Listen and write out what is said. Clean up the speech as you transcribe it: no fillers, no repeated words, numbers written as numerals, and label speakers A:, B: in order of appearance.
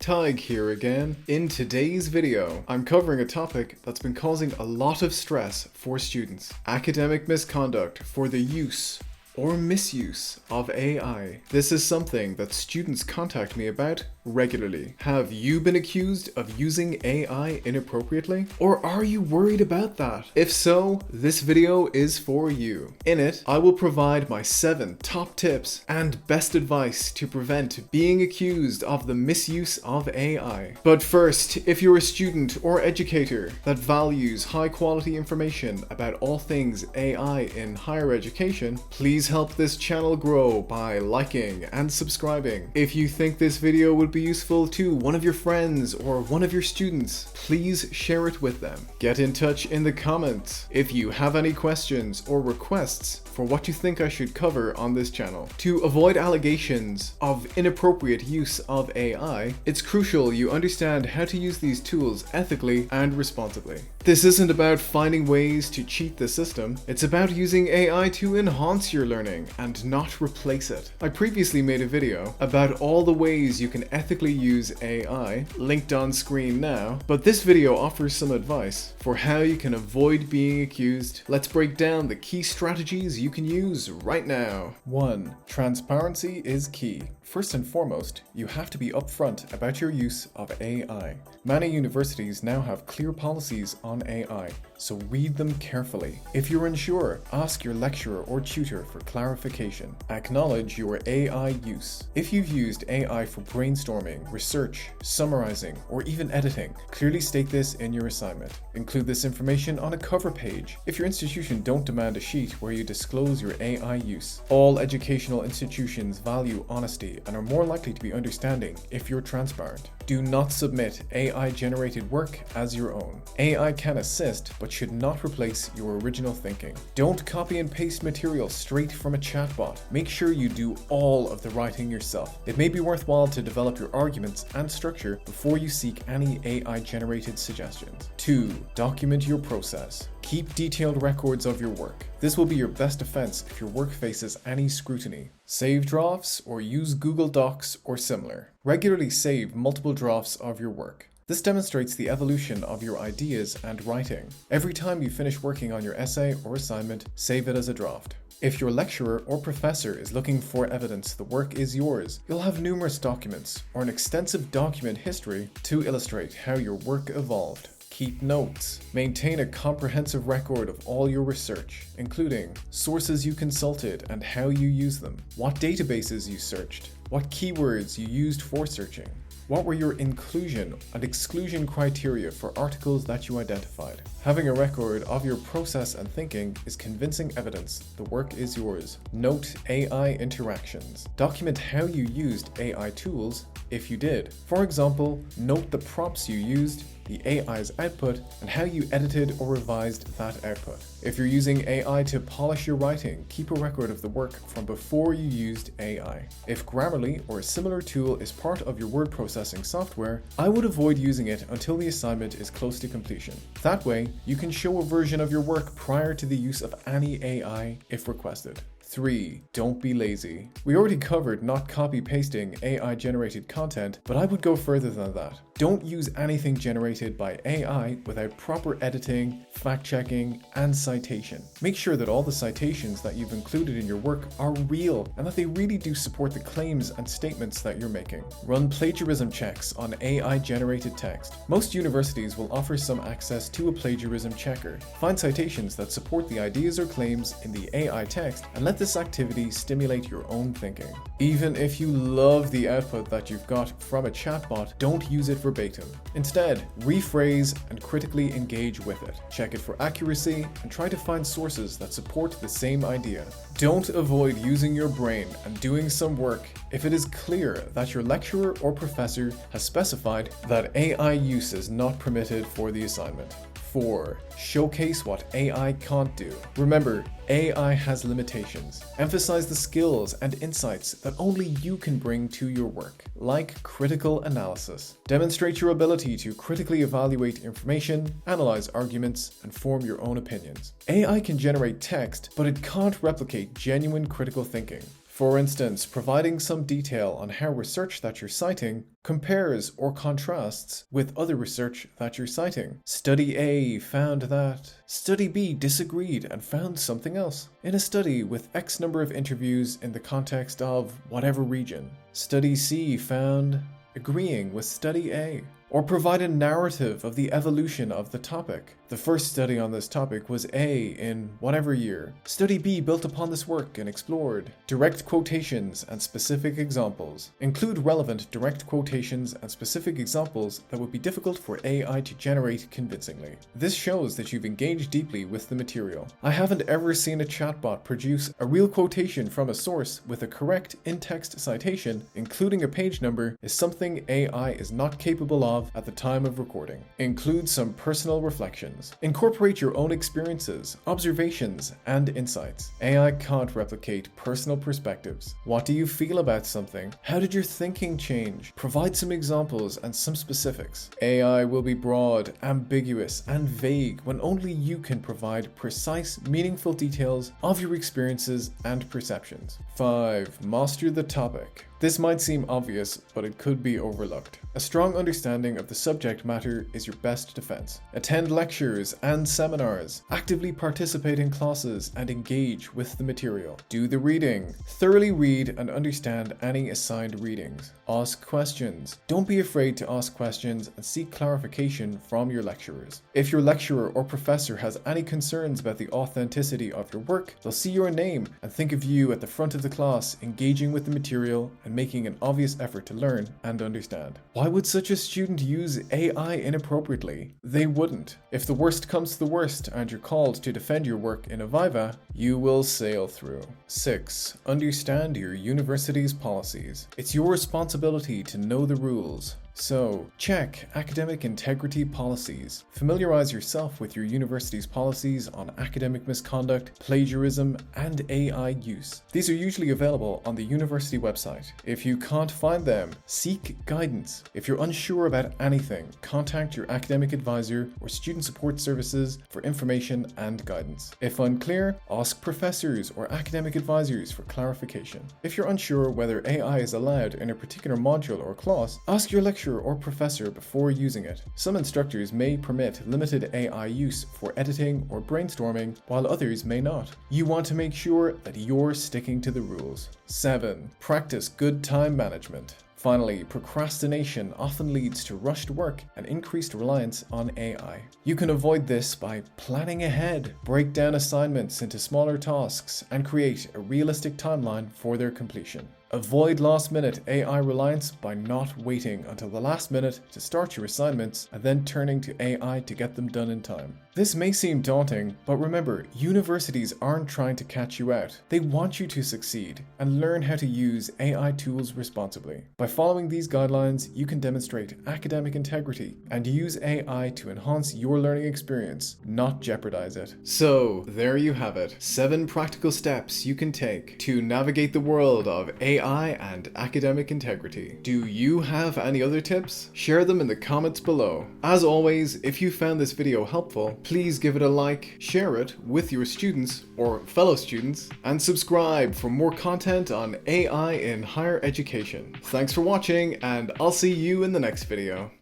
A: Tadhg here again. In today's video, I'm covering a topic that's been causing a lot of stress for students. Academic misconduct for the use or misuse of AI. This is something that students contact me about regularly. Have you been accused of using AI inappropriately? Or are you worried about that? If so, this video is for you. In it, I will provide my 7 top tips and best advice to prevent being accused of the misuse of AI. But first, if you're a student or educator that values high quality information about all things AI in higher education, please help this channel grow by liking and subscribing. If you think this video would be useful to one of your friends or one of your students, please share it with them. Get in touch in the comments if you have any questions or requests for what you think I should cover on this channel. To avoid allegations of inappropriate use of AI, it's crucial you understand how to use these tools ethically and responsibly. This isn't about finding ways to cheat the system, it's about using AI to enhance your learning and not replace it. I previously made a video about all the ways you can ethically use AI, linked on screen now, but this video offers some advice for how you can avoid being accused. Let's break down the key strategies you can use right now. 1. Transparency is key. First and foremost, you have to be upfront about your use of AI. Many universities now have clear policies on AI, so read them carefully. If you're unsure, ask your lecturer or tutor for clarification. Acknowledge your AI use. If you've used AI for brainstorming, research, summarizing, or even editing, clearly state this in your assignment. Include this information on a cover page. If your institution don't demand a sheet where you disclose your AI use. All educational institutions value honesty and are more likely to be understanding if you're transparent. Do not submit AI-generated work as your own. AI can assist, but should not replace your original thinking. Don't copy and paste material straight from a chatbot. Make sure you do all of the writing yourself. It may be worthwhile to develop your arguments and structure before you seek any AI-generated suggestions. 2. Document your process. Keep detailed records of your work. This will be your best defense if your work faces any scrutiny. Save drafts or use Google Docs or similar. Regularly save multiple drafts of your work. This demonstrates the evolution of your ideas and writing. Every time you finish working on your essay or assignment, save it as a draft. If your lecturer or professor is looking for evidence the work is yours, you'll have numerous documents or an extensive document history to illustrate how your work evolved. Keep notes. Maintain a comprehensive record of all your research, including sources you consulted and how you use them, what databases you searched, what keywords you used for searching, what were your inclusion and exclusion criteria for articles that you identified. Having a record of your process and thinking is convincing evidence the work is yours. Note AI interactions. Document how you used AI tools if you did. For example, note the prompts you used, the AI's output, and how you edited or revised that output. If you're using AI to polish your writing, keep a record of the work from before you used AI. If Grammarly or a similar tool is part of your word processing software, I would avoid using it until the assignment is close to completion. That way, you can show a version of your work prior to the use of any AI if requested. 3. Don't be lazy. We already covered not copy-pasting AI-generated content, but I would go further than that. Don't use anything generated by AI without proper editing, fact-checking, and citation. Make sure that all the citations that you've included in your work are real and that they really do support the claims and statements that you're making. Run plagiarism checks on AI-generated text. Most universities will offer some access to a plagiarism checker. Find citations that support the ideas or claims in the AI text and let this activity stimulate your own thinking. Even if you love the output that you've got from a chatbot, don't use it verbatim. Instead, rephrase and critically engage with it. Check it for accuracy and try to find sources that support the same idea. Don't avoid using your brain and doing some work if it is clear that your lecturer or professor has specified that AI use is not permitted for the assignment. 4. Showcase what AI can't do. Remember, AI has limitations. Emphasize the skills and insights that only you can bring to your work, like critical analysis. Demonstrate your ability to critically evaluate information, analyze arguments, and form your own opinions. AI can generate text, but it can't replicate genuine critical thinking. For instance, providing some detail on how research that you're citing compares or contrasts with other research that you're citing. Study A found that. Study B disagreed and found something else. In a study with X number of interviews in the context of whatever region. Study C found agreeing with Study A. Or provide a narrative of the evolution of the topic. The first study on this topic was A in whatever year. Study B built upon this work and explored. Direct quotations and specific examples. Include relevant direct quotations and specific examples that would be difficult for AI to generate convincingly. This shows that you've engaged deeply with the material. I haven't ever seen a chatbot produce a real quotation from a source with a correct in-text citation, including a page number, is something AI is not capable of at the time of recording. Include some personal reflections. Incorporate your own experiences, observations, and insights. AI can't replicate personal perspectives. What do you feel about something? How did your thinking change? Provide some examples and some specifics. AI will be broad, ambiguous, and vague when only you can provide precise, meaningful details of your experiences and perceptions. 5. Master the topic. This might seem obvious, but it could be overlooked. A strong understanding of the subject matter is your best defense. Attend lectures and seminars. Actively participate in classes and engage with the material. Do the reading. Thoroughly read and understand any assigned readings. Ask questions. Don't be afraid to ask questions and seek clarification from your lecturers. If your lecturer or professor has any concerns about the authenticity of your work, they'll see your name and think of you at the front of the class, engaging with the material and making an obvious effort to learn and understand. Why would such a student use AI inappropriately? They wouldn't. If the worst comes to the worst and you're called to defend your work in a viva, you will sail through. 6. Understand your university's policies. It's your responsibility to know the rules. So, check academic integrity policies. Familiarize yourself with your university's policies on academic misconduct, plagiarism, and AI use. These are usually available on the university website. If you can't find them, seek guidance. If you're unsure about anything, contact your academic advisor or student support services for information and guidance. If unclear, ask professors or academic advisors for clarification. If you're unsure whether AI is allowed in a particular module or class, ask your lecturer or professor before using it. Some instructors may permit limited AI use for editing or brainstorming, while others may not. You want to make sure that you're sticking to the rules. 7. Practice good time management. Finally, procrastination often leads to rushed work and increased reliance on AI. You can avoid this by planning ahead, break down assignments into smaller tasks, and create a realistic timeline for their completion. Avoid last-minute AI reliance by not waiting until the last minute to start your assignments and then turning to AI to get them done in time. This may seem daunting, but remember, universities aren't trying to catch you out. They want you to succeed and learn how to use AI tools responsibly. By following these guidelines, you can demonstrate academic integrity and use AI to enhance your learning experience, not jeopardize it. So, there you have it. 7 practical steps you can take to navigate the world of AI and academic integrity. Do you have any other tips? Share them in the comments below. As always, if you found this video helpful, please give it a like, share it with your students or fellow students, and subscribe for more content on AI in higher education. Thanks for watching, and I'll see you in the next video.